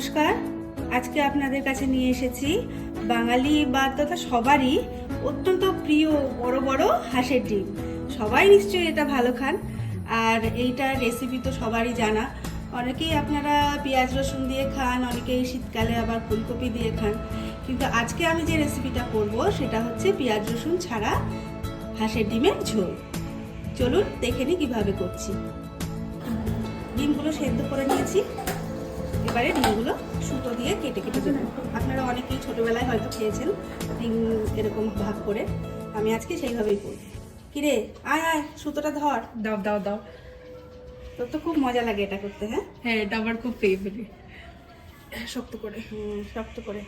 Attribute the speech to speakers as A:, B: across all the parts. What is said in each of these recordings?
A: নমস্কার। আজকে আপনাদের কাছে নিয়ে এসেছি বাঙালি বা তথা সবারই অত্যন্ত প্রিয় বড় বড় হাঁসের ডিম। সবাই নিশ্চয়ই এটা ভালো খান, আর এইটার রেসিপি তো সবারই জানা। অনেকেই আপনারা পেঁয়াজ রসুন দিয়ে খান, অনেকেই শীতকালে আবার ফুলকপি দিয়ে খান, কিন্তু আজকে আমি যে রেসিপিটা করব সেটা হচ্ছে পেঁয়াজ রসুন ছাড়া হাঁসের ডিমের ঝোল। চলুন দেখে নিই কীভাবে করছি। ডিমগুলো সেদ্ধ করে নিয়েছি, এবারে ডিমগুলো সুতো দিয়ে কেটে কেটে দেবেন। আপনারা অনেকেই ছোটোবেলায় হয়তো খেয়েছেন ডিম এরকম ভাগ করে, আমি আজকে সেইভাবেই করব। কিরে আয় আয়, সুতোটা ধর।
B: দাও দাও দাও।
A: তোর তো খুব মজা লাগে এটা করতে। হ্যাঁ
B: হ্যাঁ, এটা আমার খুব ফেভারিট। শক্ত করে,
A: শক্ত করে।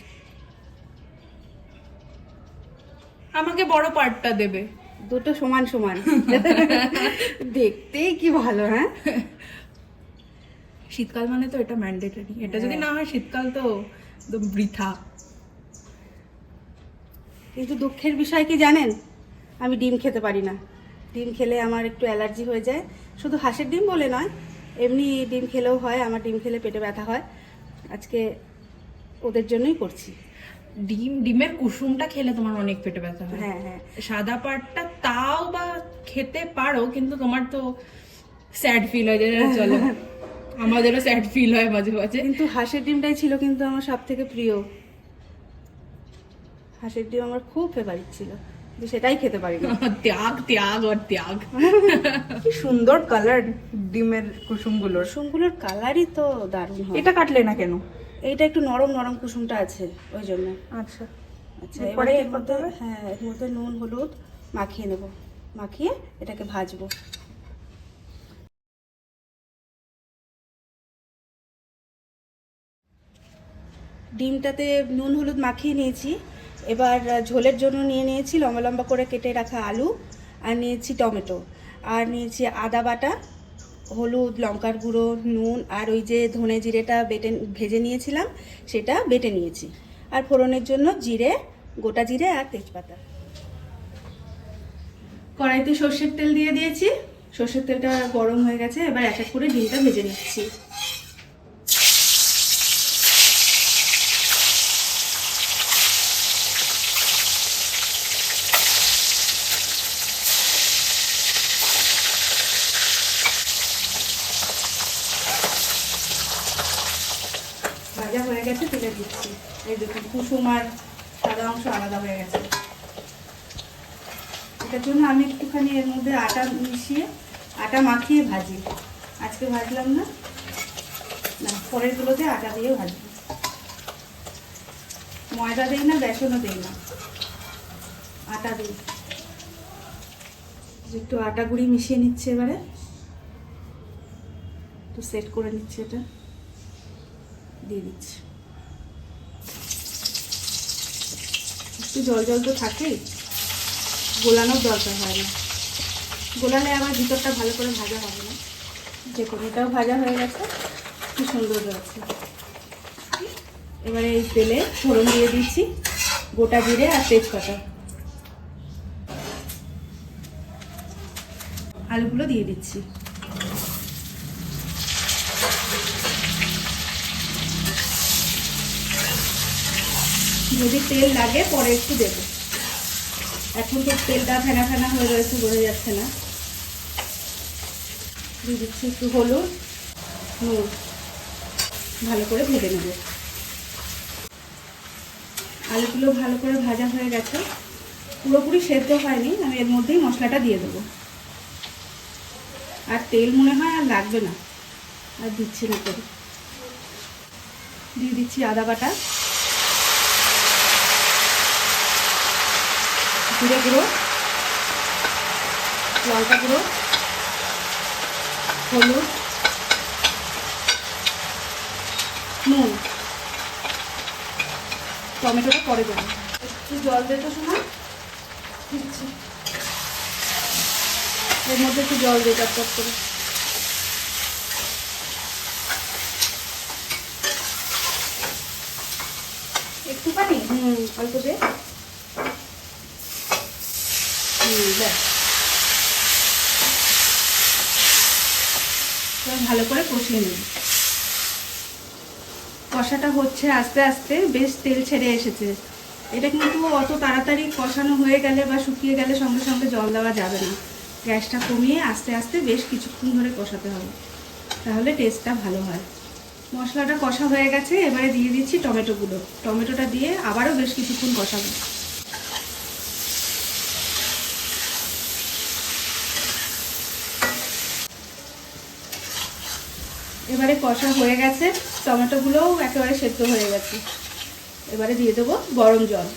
B: আমাকে বড় পার্টটা দেবে।
A: দুটো সমান সমান দেখতেই কি ভালো। হ্যাঁ,
B: শীতকাল মানে তো এটা ম্যান্ডেটরি, এটা যদি না হয় শীতকাল তো একদম বৃথা।
A: কিন্তু দুঃখের বিষয় কি জানেন, আমি ডিম খেতে পারি না। ডিম খেলে আমার একটু অ্যালার্জি হয়ে যায়। শুধু হাঁসের ডিম বলে নয়, এমনি ডিম খেলেও হয়। আমার ডিম খেলে পেটে ব্যথা হয়। আজকে ওদের জন্যই করছি।
B: ডিমের কুসুমটা খেলে তোমার অনেক পেটে ব্যথা হয়।
A: হ্যাঁ হ্যাঁ,
B: সাদা পার্টটা তাও বা খেতে পারো, কিন্তু তোমার তো স্যাড ফিল হয় যে চলো, আমাদেরও স্যাড ফিল হয় মাঝে মাঝে।
A: কিন্তু হাঁসের ডিমটাই ছিল কিন্তু আমার সব থেকে প্রিয়। হাঁসের ডিম আমার খুব ফেভারিট ছিল, কিন্তু সেটাই খেতে পারি না।
B: ত্যাগ ত্যাগ আর ত্যাগ।
C: কি সুন্দর কালার ডিমের কুসুমগুলোর।
A: কুসুমগুলোর কালারই তো দারুণ হয়।
C: এটা কাটলে না কেন?
A: এইটা একটু নরম নরম কুসুমটা আছে ওই জন্য।
C: আচ্ছা
A: আচ্ছা,
C: এরপরে
A: এবারে
C: কি
A: এর
C: করতে
A: মধ্যে
C: হবে?
A: হ্যাঁ, এর মধ্যে নুন হলুদ মাখিয়ে নেব, মাখিয়ে এটাকে ভাজবো। ডিমটাতে নুন হলুদ মাখিয়ে নিয়েছি। এবার ঝোলের জন্য নিয়ে নিয়েছি লম্বা লম্বা করে কেটে রাখা আলু, আর নিয়েছি টমেটো, আর নিয়েছি আদা বাটা, হলুদ লঙ্কার গুঁড়ো, নুন, আর ওই যে ধনে জিরেটা ভেজে নিয়েছিলাম সেটা বেটে নিয়েছি। আর ফোড়নের জন্য জিরে, গোটা জিরে আর তেজপাতা। কড়াইতে সর্ষের তেল দিয়ে দিয়েছি। সর্ষের তেলটা গরম হয়ে গেছে, এবার এক এক করে ডিমটা ভেজে নিচ্ছি। ভাজা হয়ে গেছে, তুলে দিচ্ছি। এই দেখুন কুসুম আর সাদা অংশ আলাদা হয়ে গেছে। এটার জন্য আমি একটুখানি এর মধ্যে আটা মিশিয়ে, আটা মাখিয়ে ভাজি। আজকে ভাজলাম না, না পরেরগুলোতে আটা দিয়ে ভাজবো। ময়দা দিই না, বেসনও দিই না, আটা দিই। একটু আটা গুঁড়ি মিশিয়ে নিচ্ছে, এবারে একটু সেট করে নিচ্ছে, এটা দিয়ে দিচ্ছি। একটু জল জল তো থাকেই, গোলানোর দরকার হয় না। গোলালে আবার ভিতরটা ভালো করে ভাজা হবে না। দেখুন এটাও ভাজা হয়ে গেছে, কি সুন্দর রয়েছে। এবারে এই তেলে ফোড়ন দিয়ে দিচ্ছি, গোটা জিরে আর তেজপাতা। আলুগুলো দিয়ে দিচ্ছি। যদি তেল লাগে পরে একটু দেবো, এখন তো তেলটা ফেনা ফেনা হয়ে রয়েছে, বোঝা যাচ্ছে না। দিয়ে দিচ্ছি একটু হলুদ, নুন, ভালো করে ভেজে নেব। আলুগুলো ভালো করে ভাজা হয়ে গেছে, পুরোপুরি সেদ্ধ হয়নি। আমি এর মধ্যেই মশলাটা দিয়ে দেবো। আর তেল মনে হয় আর লাগবে না, আর দিচ্ছি না করে। দিয়ে দিচ্ছি আদা বাটা, জিরে গুঁড়ো, লঙ্কা গুঁড়ো, হলুদ, নুন। টমেটোটা পরে দেবো। একটু জল দিতে শোনা দিচ্ছি, এর মধ্যে একটু জল দিয়ে টপ করে। একটুখানি অল্প দে। ব্যাস, ভালো করে কষিয়ে নেব। কষাটা হচ্ছে আস্তে আস্তে, বেশ তেল ছেড়ে এসেছে। এটা কিন্তু অত তাড়াতাড়ি কষানো হয়ে গেলে বা শুকিয়ে গেলে সঙ্গে সঙ্গে জল দেওয়া যাবে না। গ্যাসটা কমিয়ে আস্তে আস্তে বেশ কিছুক্ষণ ধরে কষাতে হবে, তাহলে টেস্টটা ভালো হয়। মশলাটা কষা হয়ে গেছে, এবারে দিয়ে দিচ্ছি টমেটোগুলো। টমেটোটা দিয়ে আবারও বেশ কিছুক্ষণ কষাবো। এবারে কষা হয়ে গেছে, টমেটোগুলোও একেবারে সেদ্ধ হয়ে গেছে। এবারে দিয়ে দেবো গরম জল।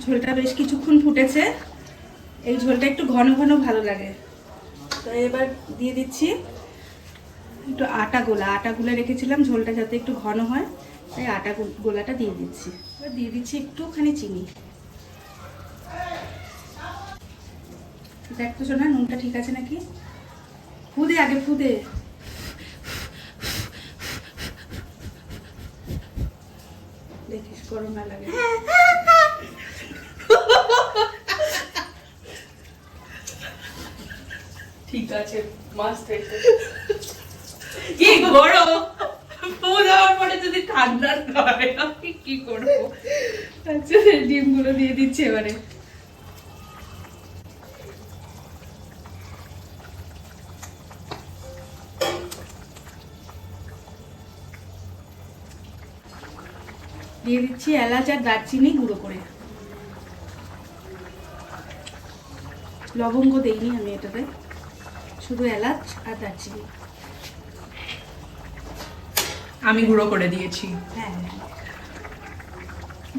A: ঝোলটা বেশ কিছুক্ষণ ফুটেছে, এই ঝোলটা একটু ঘন ঘন ভালো লাগে। তো এবার দিয়ে দিচ্ছি একটু আটা গুলে রেখেছিলাম ঝোলটা যাতে একটু ঘন হয়, তাই আটা গোলাটা দিয়ে দিচ্ছি। এবার দিয়ে দিচ্ছি একটুখানি চিনি। দেখ তো শোনা নুনটা ঠিক আছে নাকি, ফুদে আগে ফুদে। দেখিস গরম না লাগে।
B: ঠিক আছে, মাস্ট হয়েছে। কি গরম, ফুড দেওয়ার পরে যদি ঠান্ডা হয় আমি কি করবো?
A: আচ্ছা, ডিমগুলো দিয়ে দিচ্ছি এবারে। দিয়ে দিচ্ছি এলাচ আর দারচিনি গুঁড়ো করে। লবঙ্গ দেইনি আমি এটাতে, শুধু এলাচ আর দারচিনি।
B: আমি গুঁড়ো করে দিয়েছি।
A: হ্যাঁ,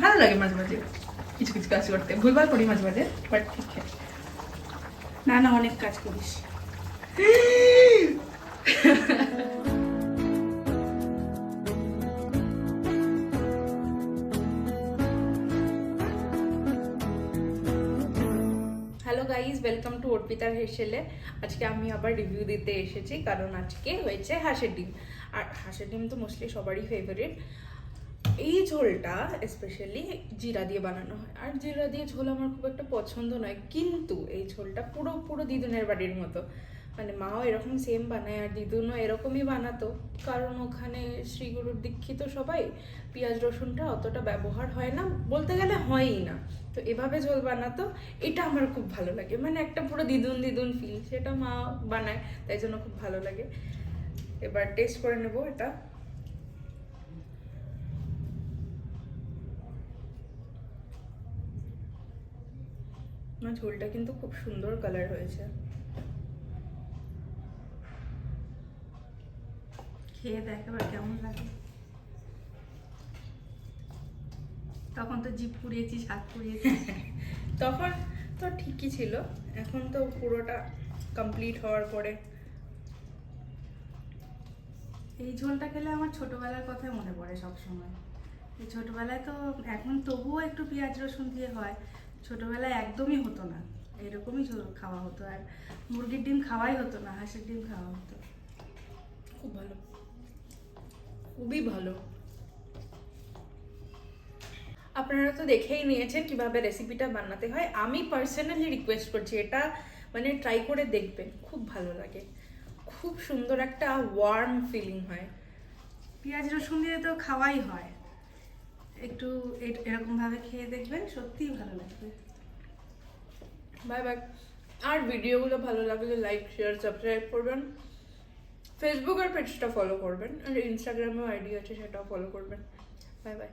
B: ভালো লাগে মাঝে মাঝে কিছু কিছু কাজ করতে, ভুলভাল করি মাঝে মাঝে, বাট ঠিক আছে।
A: না না, অনেক কাজ করিস।
B: হ্যালো গাইজ, ওয়েলকাম টু অর্পিতার হেসেলে। আজকে আমি আবার রিভিউ দিতে এসেছি, কারণ আজকে হয়েছে হাঁসের ডিম। আর হাঁসের ডিম তো মোস্টলি সবারই ফেভারিট। এই ঝোলটা স্পেশালি জিরা দিয়ে বানানো হয়, আর জিরা দিয়ে ঝোল আমার খুব একটা পছন্দ নয়, কিন্তু এই ঝোলটা পুরো পুরো দিদুনের বাড়ির মতো। মানে মাও এরকম সেম বানায়, আর দিদুনও এরকমই বানাতো, কারণ ওখানে শ্রীগুরুর দীক্ষিত সবাই, পেঁয়াজ রসুনটা অতটা ব্যবহার হয় না, বলতে গেলে হয়ই না। তো এভাবে ঝোল বানাতো, এটা আমার খুব ভালো লাগে। মানে একটা পুরো দিদুন দিদুন ফিল, সেটা মা বানায়, তাই জন্য খুব ভালো লাগে। এবার টেস্ট করে নেবো এটা। না, ঝোলটা কিন্তু খুব সুন্দর কালার হয়েছে।
A: খেয়ে দেখ এবার কেমন লাগে। তখন তো জিভ পুড়িয়েছিস, হাত পুড়িয়েছিস।
B: তখন তো ঠিকই ছিল, এখন তো পুরোটা কমপ্লিট হওয়ার পরে।
A: এই ঝোলটা খেলে আমার ছোটবেলার কথা মনে পড়ে সব সময়। এই ছোটবেলায় তো, এখন তবুও একটু পেঁয়াজ রসুন দিয়ে হয়, ছোটবেলায় একদমই হতো না। এরকমই ঝোল খাওয়া হতো, আর মুরগির ডিম খাওয়াই হতো না, হাঁসের ডিম খাওয়া হতো।
B: খুব ভালো, খুবই ভালো। আপনারা তো দেখেই নিয়েছেন কিভাবে রেসিপিটা বানাতে হয়। আমি পার্সোনালি রিকোয়েস্ট করছি, এটা মানে ট্রাই করে দেখবেন, খুব ভালো লাগে। খুব সুন্দর একটা ওয়ার্ম ফিলিং হয়।
A: পেঁয়াজ রসুন দিয়ে তো খাওয়াই হয়, একটু এরকমভাবে খেয়ে দেখবেন, সত্যিই ভালো লাগবে।
B: Bye bye. আর ভিডিওগুলো ভালো লাগলে লাইক শেয়ার সাবস্ক্রাইব করবেন, ফেসবুক আর পেজটা ফলো করবেন, আর ইনস্টাগ্রামেও আইডি আছে, সেটাও ফলো করবেন। Bye bye.